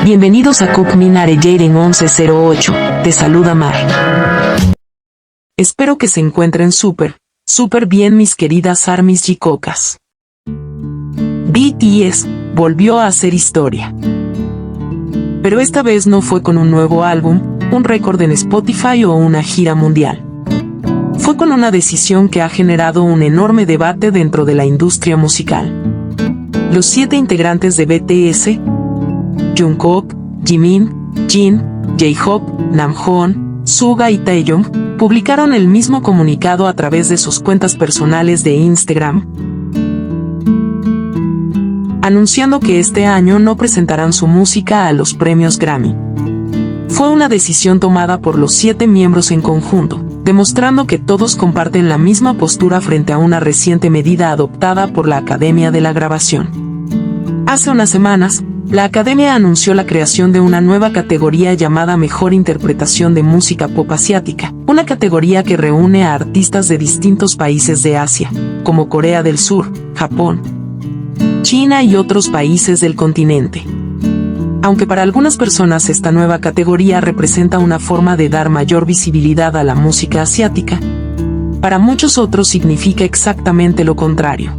Bienvenidos a Cook Minare Jaden 1108, te saluda Mar. Espero que se encuentren súper bien mis queridas ARMYs Jicocas. BTS volvió a hacer historia. Pero esta vez no fue con un nuevo álbum, un récord en Spotify o una gira mundial. Fue con una decisión que ha generado un enorme debate dentro de la industria musical. Los 7 integrantes de BTS, Jungkook, Jimin, Jin, J-Hope, Namjoon, Suga y Taeyong, publicaron el mismo comunicado a través de sus cuentas personales de Instagram, anunciando que este año no presentarán su música a los premios Grammy. Fue una decisión tomada por los 7 miembros en conjunto, demostrando que todos comparten la misma postura frente a una reciente medida adoptada por la Academia de la Grabación. Hace unas semanas, la Academia anunció la creación de una nueva categoría llamada Mejor Interpretación de Música Pop Asiática, una categoría que reúne a artistas de distintos países de Asia, como Corea del Sur, Japón, China y otros países del continente. Aunque para algunas personas esta nueva categoría representa una forma de dar mayor visibilidad a la música asiática, para muchos otros significa exactamente lo contrario.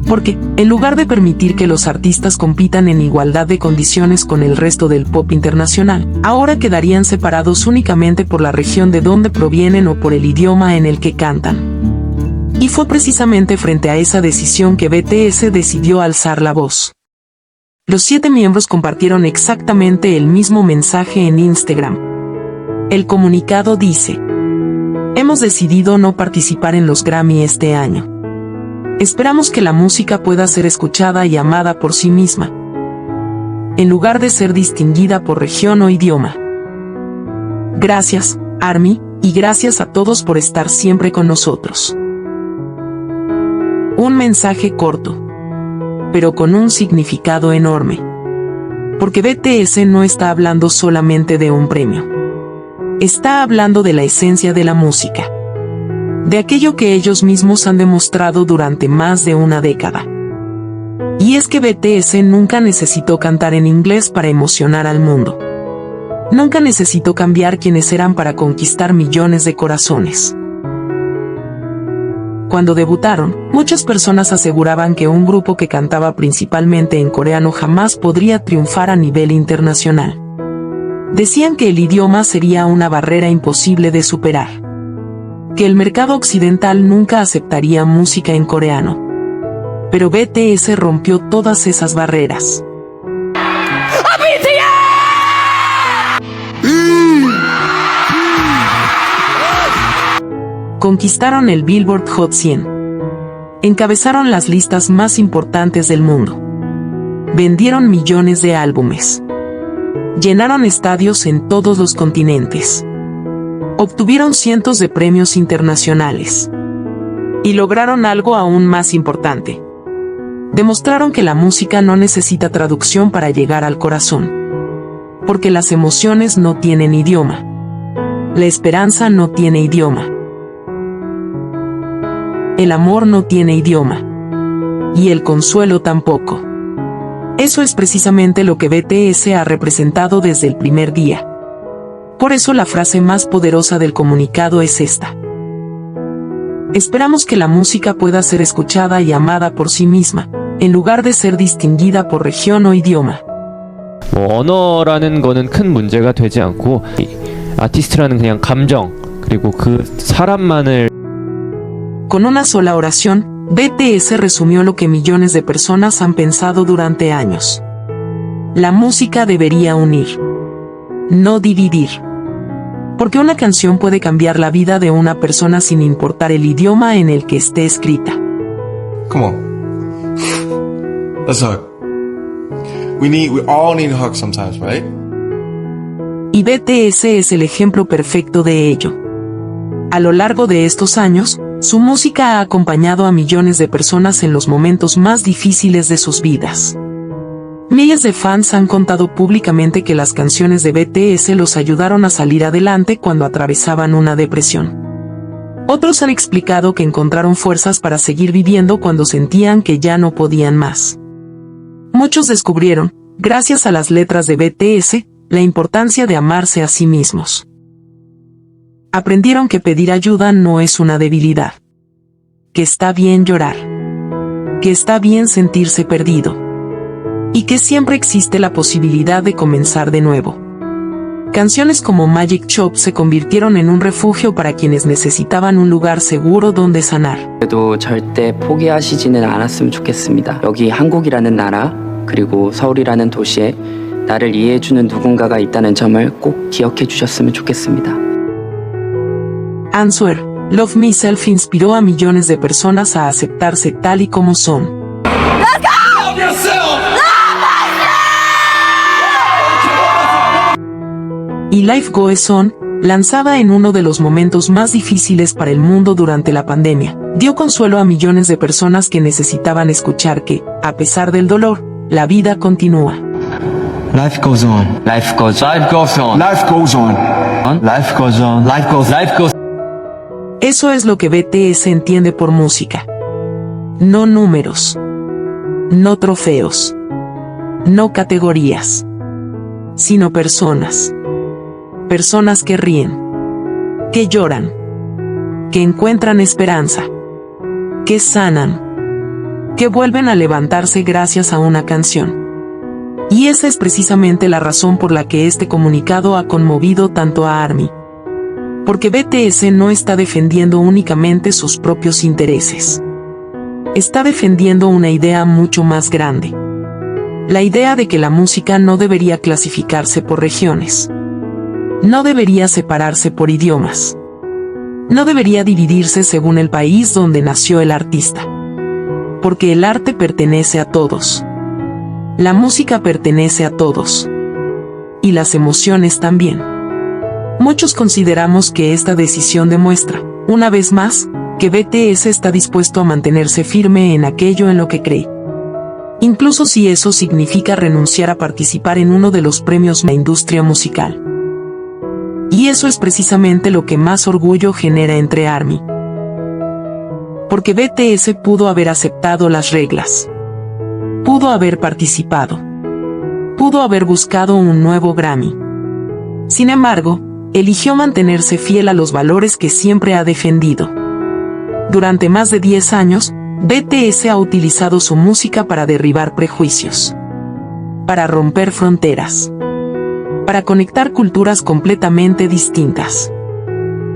Porque, en lugar de permitir que los artistas compitan en igualdad de condiciones con el resto del pop internacional, ahora quedarían separados únicamente por la región de donde provienen o por el idioma en el que cantan. Y fue precisamente frente a esa decisión que BTS decidió alzar la voz. Los 7 miembros compartieron exactamente el mismo mensaje en Instagram. El comunicado dice: hemos decidido no participar en los Grammy este año. Esperamos que la música pueda ser escuchada y amada por sí misma, en lugar de ser distinguida por región o idioma. Gracias, ARMY, y gracias a todos por estar siempre con nosotros. Un mensaje corto, pero con un significado enorme. Porque BTS no está hablando solamente de un premio. Está hablando de la esencia de la música. De aquello que ellos mismos han demostrado durante más de una década. Y es que BTS nunca necesitó cantar en inglés para emocionar al mundo. Nunca necesitó cambiar quienes eran para conquistar millones de corazones. Cuando debutaron, muchas personas aseguraban que un grupo que cantaba principalmente en coreano jamás podría triunfar a nivel internacional. Decían que el idioma sería una barrera imposible de superar. Que el mercado occidental nunca aceptaría música en coreano. Pero BTS rompió todas esas barreras. Conquistaron el Billboard Hot 100. Encabezaron las listas más importantes del mundo. Vendieron millones de álbumes. Llenaron estadios en todos los continentes. Obtuvieron cientos de premios internacionales. Y lograron algo aún más importante. Demostraron que la música no necesita traducción para llegar al corazón. Porque las emociones no tienen idioma. La esperanza no tiene idioma. El amor no tiene idioma. Y el consuelo tampoco. Eso es precisamente lo que BTS ha representado desde el primer día. Por eso la frase más poderosa del comunicado es esta. Esperamos que la música pueda ser escuchada y amada por sí misma, en lugar de ser distinguida por región o idioma. 언어라는 거는 큰 문제가 되지 않고 아티스트라는 그냥 감정 그리고 그 사람만을. Con una sola oración, BTS resumió lo que millones de personas han pensado durante años. La música debería unir, no dividir. Porque una canción puede cambiar la vida de una persona sin importar el idioma en el que esté escrita. Come on. Let's hug. We all need a hug sometimes, right? Y BTS es el ejemplo perfecto de ello. A lo largo de estos años, su música ha acompañado a millones de personas en los momentos más difíciles de sus vidas. Miles de fans han contado públicamente que las canciones de BTS los ayudaron a salir adelante cuando atravesaban una depresión. Otros han explicado que encontraron fuerzas para seguir viviendo cuando sentían que ya no podían más. Muchos descubrieron gracias a las letras de BTS, la importancia de amarse a sí mismos. Aprendieron que pedir ayuda no es una debilidad. Que está bien llorar. Que está bien sentirse perdido. Y que siempre existe la posibilidad de comenzar de nuevo. Canciones como Magic Shop se convirtieron en un refugio para quienes necesitaban un lugar seguro donde sanar. 그래도 절대 포기하시지는 않았으면 좋겠습니다. 여기 한국이라는 나라, 그리고 서울이라는 도시에 나를 이해해주는 누군가가 있다는 점을 꼭 기억해 주셨으면 좋겠습니다. Answer, Love Myself inspiró a millones de personas a aceptarse tal y como son. Y Life Goes On, lanzada en uno de los momentos más difíciles para el mundo durante la pandemia, dio consuelo a millones de personas que necesitaban escuchar que, a pesar del dolor, la vida continúa. Life goes on. Life goes on. Life goes on. Life goes on. Life goes on. Life goes. Eso es lo que BTS entiende por música. No números. No trofeos. No categorías. Sino personas. Personas que ríen. Que lloran. Que encuentran esperanza. Que sanan. Que vuelven a levantarse gracias a una canción. Y esa es precisamente la razón por la que este comunicado ha conmovido tanto a ARMY. Porque BTS no está defendiendo únicamente sus propios intereses. Está defendiendo una idea mucho más grande. La idea de que la música no debería clasificarse por regiones. No debería separarse por idiomas. No debería dividirse según el país donde nació el artista. Porque el arte pertenece a todos. La música pertenece a todos. Y las emociones también. Muchos consideramos que esta decisión demuestra, una vez más, que BTS está dispuesto a mantenerse firme en aquello en lo que cree. Incluso si eso significa renunciar a participar en uno de los premios de la industria musical. Y eso es precisamente lo que más orgullo genera entre ARMY. Porque BTS pudo haber aceptado las reglas. Pudo haber participado. Pudo haber buscado un nuevo Grammy. Sin embargo, eligió mantenerse fiel a los valores que siempre ha defendido. Durante más de 10 años, BTS ha utilizado su música para derribar prejuicios. Para romper fronteras. Para conectar culturas completamente distintas.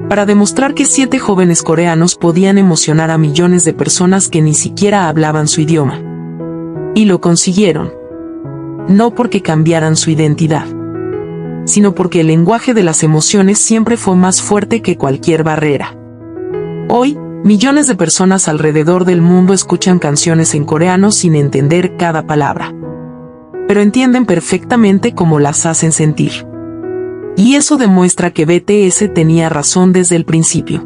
Para demostrar que 7 jóvenes coreanos podían emocionar a millones de personas que ni siquiera hablaban su idioma. Y lo consiguieron. No porque cambiaran su identidad, sino porque el lenguaje de las emociones siempre fue más fuerte que cualquier barrera. Hoy, millones de personas alrededor del mundo escuchan canciones en coreano sin entender cada palabra. Pero entienden perfectamente cómo las hacen sentir. Y eso demuestra que BTS tenía razón desde el principio.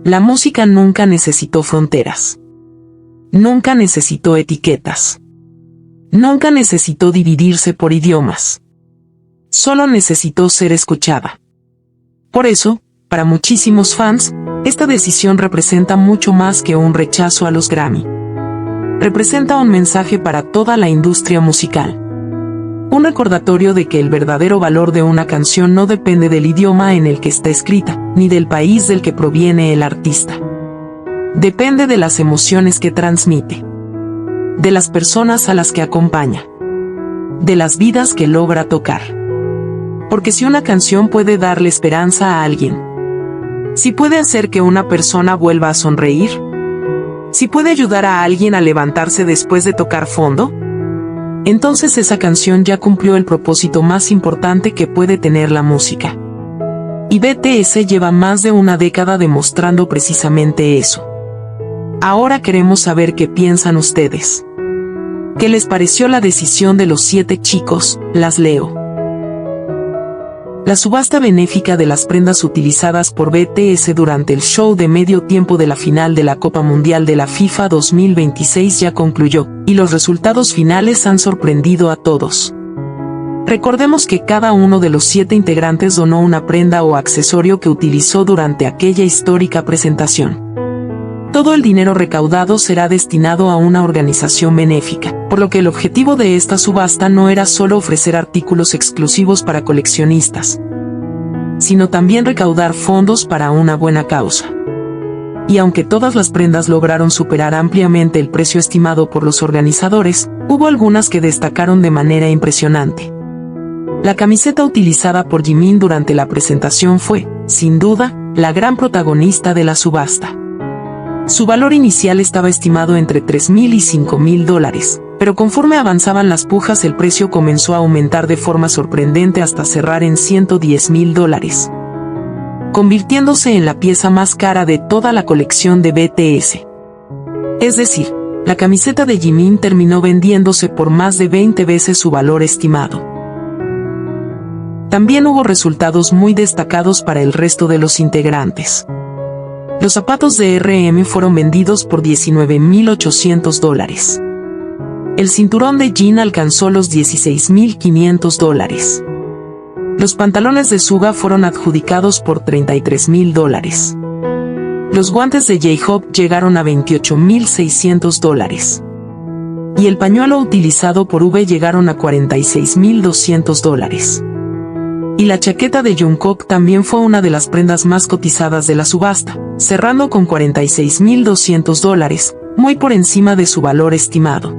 La música nunca necesitó fronteras. Nunca necesitó etiquetas. Nunca necesitó dividirse por idiomas. Solo necesitó ser escuchada. Por eso, para muchísimos fans, esta decisión representa mucho más que un rechazo a los Grammy. Representa un mensaje para toda la industria musical. Un recordatorio de que el verdadero valor de una canción no depende del idioma en el que está escrita, ni del país del que proviene el artista. Depende de las emociones que transmite. De las personas a las que acompaña. De las vidas que logra tocar. Porque si una canción puede darle esperanza a alguien, si puede hacer que una persona vuelva a sonreír, si puede ayudar a alguien a levantarse después de tocar fondo, entonces esa canción ya cumplió el propósito más importante que puede tener la música. Y BTS lleva más de una década demostrando precisamente eso. Ahora queremos saber qué piensan ustedes. ¿Qué les pareció la decisión de los 7 chicos? Las leo. La subasta benéfica de las prendas utilizadas por BTS durante el show de medio tiempo de la final de la Copa Mundial de la FIFA 2026 ya concluyó, y los resultados finales han sorprendido a todos. Recordemos que cada uno de los 7 integrantes donó una prenda o accesorio que utilizó durante aquella histórica presentación. Todo el dinero recaudado será destinado a una organización benéfica, por lo que el objetivo de esta subasta no era solo ofrecer artículos exclusivos para coleccionistas, sino también recaudar fondos para una buena causa. Y aunque todas las prendas lograron superar ampliamente el precio estimado por los organizadores, hubo algunas que destacaron de manera impresionante. La camiseta utilizada por Jimin durante la presentación fue, sin duda, la gran protagonista de la subasta. Su valor inicial estaba estimado entre $3,000 y $5,000, pero conforme avanzaban las pujas el precio comenzó a aumentar de forma sorprendente hasta cerrar en $110,000, convirtiéndose en la pieza más cara de toda la colección de BTS. Es decir, la camiseta de Jimin terminó vendiéndose por más de 20 veces su valor estimado. También hubo resultados muy destacados para el resto de los integrantes. Los zapatos de RM fueron vendidos por $19,800. El cinturón de Jin alcanzó los $16,500. Los pantalones de Suga fueron adjudicados por $33,000. Los guantes de J-Hope llegaron a $28,600. Y el pañuelo utilizado por V llegaron a $46,200. Y la chaqueta de Jungkook también fue una de las prendas más cotizadas de la subasta, cerrando con $46,200, muy por encima de su valor estimado.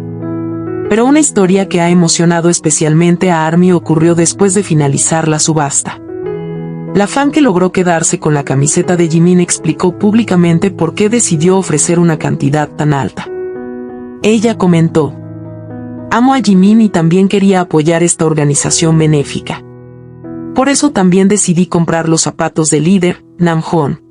Pero una historia que ha emocionado especialmente a ARMY ocurrió después de finalizar la subasta. La fan que logró quedarse con la camiseta de Jimin explicó públicamente por qué decidió ofrecer una cantidad tan alta. Ella comentó: "Amo a Jimin y también quería apoyar esta organización benéfica. Por eso también decidí comprar los zapatos del líder, Namjoon.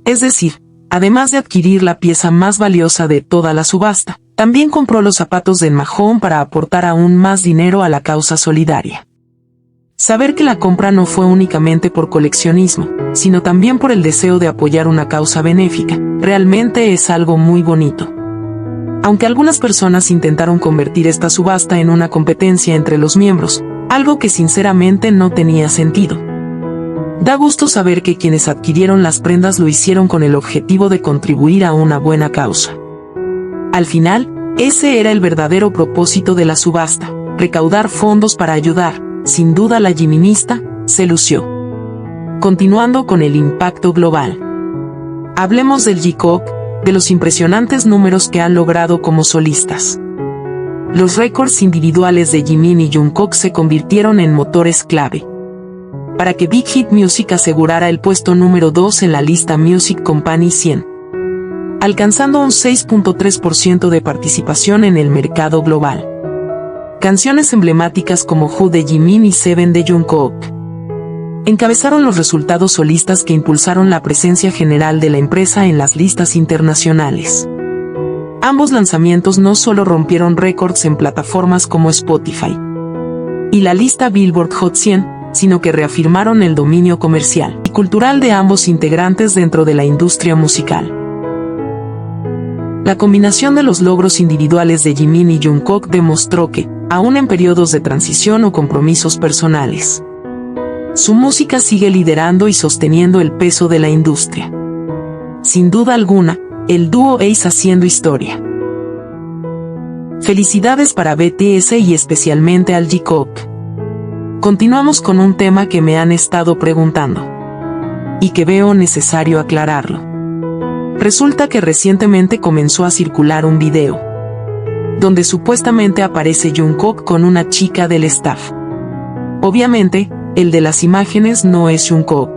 Es decir, además de adquirir la pieza más valiosa de toda la subasta, también compró los zapatos de Namjoon para aportar aún más dinero a la causa solidaria". Saber que la compra no fue únicamente por coleccionismo, sino también por el deseo de apoyar una causa benéfica, realmente es algo muy bonito. Aunque algunas personas intentaron convertir esta subasta en una competencia entre los miembros, algo que sinceramente no tenía sentido. Da gusto saber que quienes adquirieron las prendas lo hicieron con el objetivo de contribuir a una buena causa. Al final, ese era el verdadero propósito de la subasta, recaudar fondos para ayudar. Sin duda la jiminista se lució. Continuando con el impacto global. Hablemos del J-Cook, de los impresionantes números que han logrado como solistas. Los récords individuales de Jimin y Jungkook se convirtieron en motores clave para que Big Hit Music asegurara el puesto número 2 en la lista Music Company 100, alcanzando un 6.3% de participación en el mercado global. Canciones emblemáticas como Who de Jimin y Seven de Jungkook encabezaron los resultados solistas que impulsaron la presencia general de la empresa en las listas internacionales. Ambos lanzamientos no solo rompieron récords en plataformas como Spotify y la lista Billboard Hot 100, sino que reafirmaron el dominio comercial y cultural de ambos integrantes dentro de la industria musical. La combinación de los logros individuales de Jimin y Jungkook demostró que, aún en periodos de transición o compromisos personales, su música sigue liderando y sosteniendo el peso de la industria. Sin duda alguna, el dúo Ace haciendo historia. Felicidades para BTS y especialmente al J-Cook. Continuamos con un tema que me han estado preguntando y que veo necesario aclararlo. Resulta que recientemente comenzó a circular un video donde supuestamente aparece Jungkook con una chica del staff. Obviamente, el de las imágenes no es Jungkook.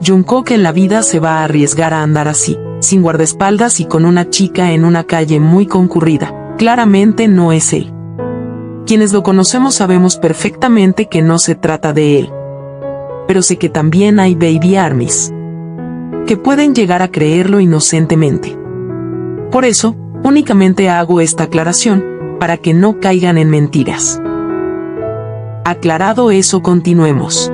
Jungkook en la vida se va a arriesgar a andar así, sin guardaespaldas y con una chica en una calle muy concurrida. Claramente no es él. Quienes lo conocemos sabemos perfectamente que no se trata de él. Pero sé que también hay baby armies que pueden llegar a creerlo inocentemente. Por eso, únicamente hago esta aclaración, para que no caigan en mentiras. Aclarado eso, continuemos.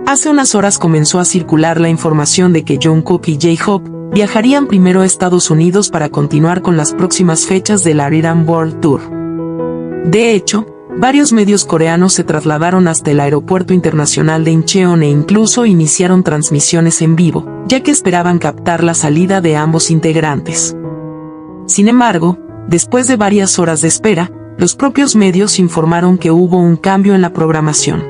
Hace unas horas comenzó a circular la información de que Jungkook y J-Hope viajarían primero a Estados Unidos para continuar con las próximas fechas del Arirang World Tour. De hecho, varios medios coreanos se trasladaron hasta el aeropuerto internacional de Incheon e incluso iniciaron transmisiones en vivo, ya que esperaban captar la salida de ambos integrantes. Sin embargo, después de varias horas de espera, los propios medios informaron que hubo un cambio en la programación.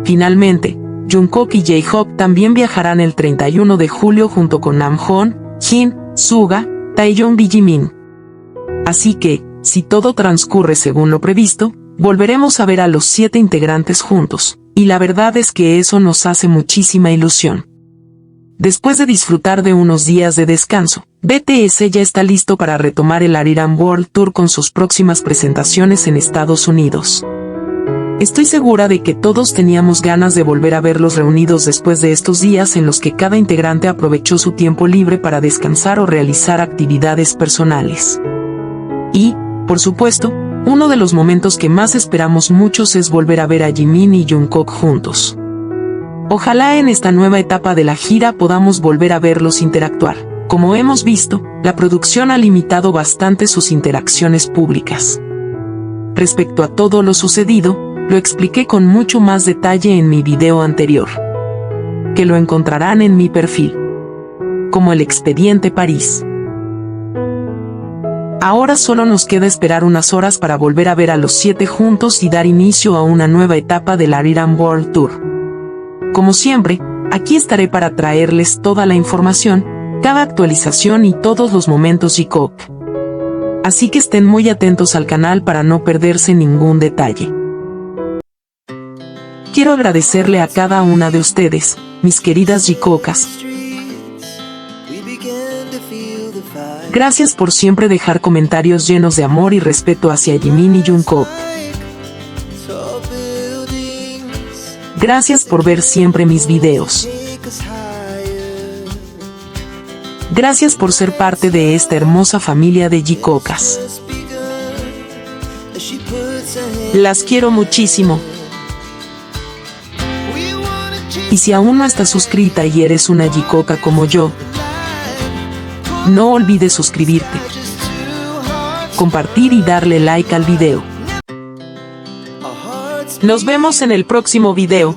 Finalmente, Jungkook y J-Hope también viajarán el 31 de julio junto con Namjoon, Jin, Suga, Taeyong y Jimin. Así que, si todo transcurre según lo previsto, volveremos a ver a los 7 integrantes juntos, y la verdad es que eso nos hace muchísima ilusión. Después de disfrutar de unos días de descanso, BTS ya está listo para retomar el Arirang World Tour con sus próximas presentaciones en Estados Unidos. Estoy segura de que todos teníamos ganas de volver a verlos reunidos después de estos días en los que cada integrante aprovechó su tiempo libre para descansar o realizar actividades personales. Y, por supuesto, uno de los momentos que más esperamos muchos es volver a ver a Jimin y Jungkook juntos. Ojalá en esta nueva etapa de la gira podamos volver a verlos interactuar. Como hemos visto, la producción ha limitado bastante sus interacciones públicas. Respecto a todo lo sucedido, lo expliqué con mucho más detalle en mi video anterior, que lo encontrarán en mi perfil, como el Expediente París. Ahora solo nos queda esperar unas horas para volver a ver a los 7 juntos y dar inicio a una nueva etapa del Arirang World Tour. Como siempre, aquí estaré para traerles toda la información, cada actualización y todos los momentos J-Hope. Así que estén muy atentos al canal para no perderse ningún detalle. Quiero agradecerle a cada una de ustedes, mis queridas J-Hocas. Gracias por siempre dejar comentarios llenos de amor y respeto hacia Jimin y Jungkook. Gracias por ver siempre mis videos. Gracias por ser parte de esta hermosa familia de J-Hocas. Las quiero muchísimo. Y si aún no estás suscrita y eres una J-Hoca como yo, no olvides suscribirte, compartir y darle like al video. Nos vemos en el próximo video.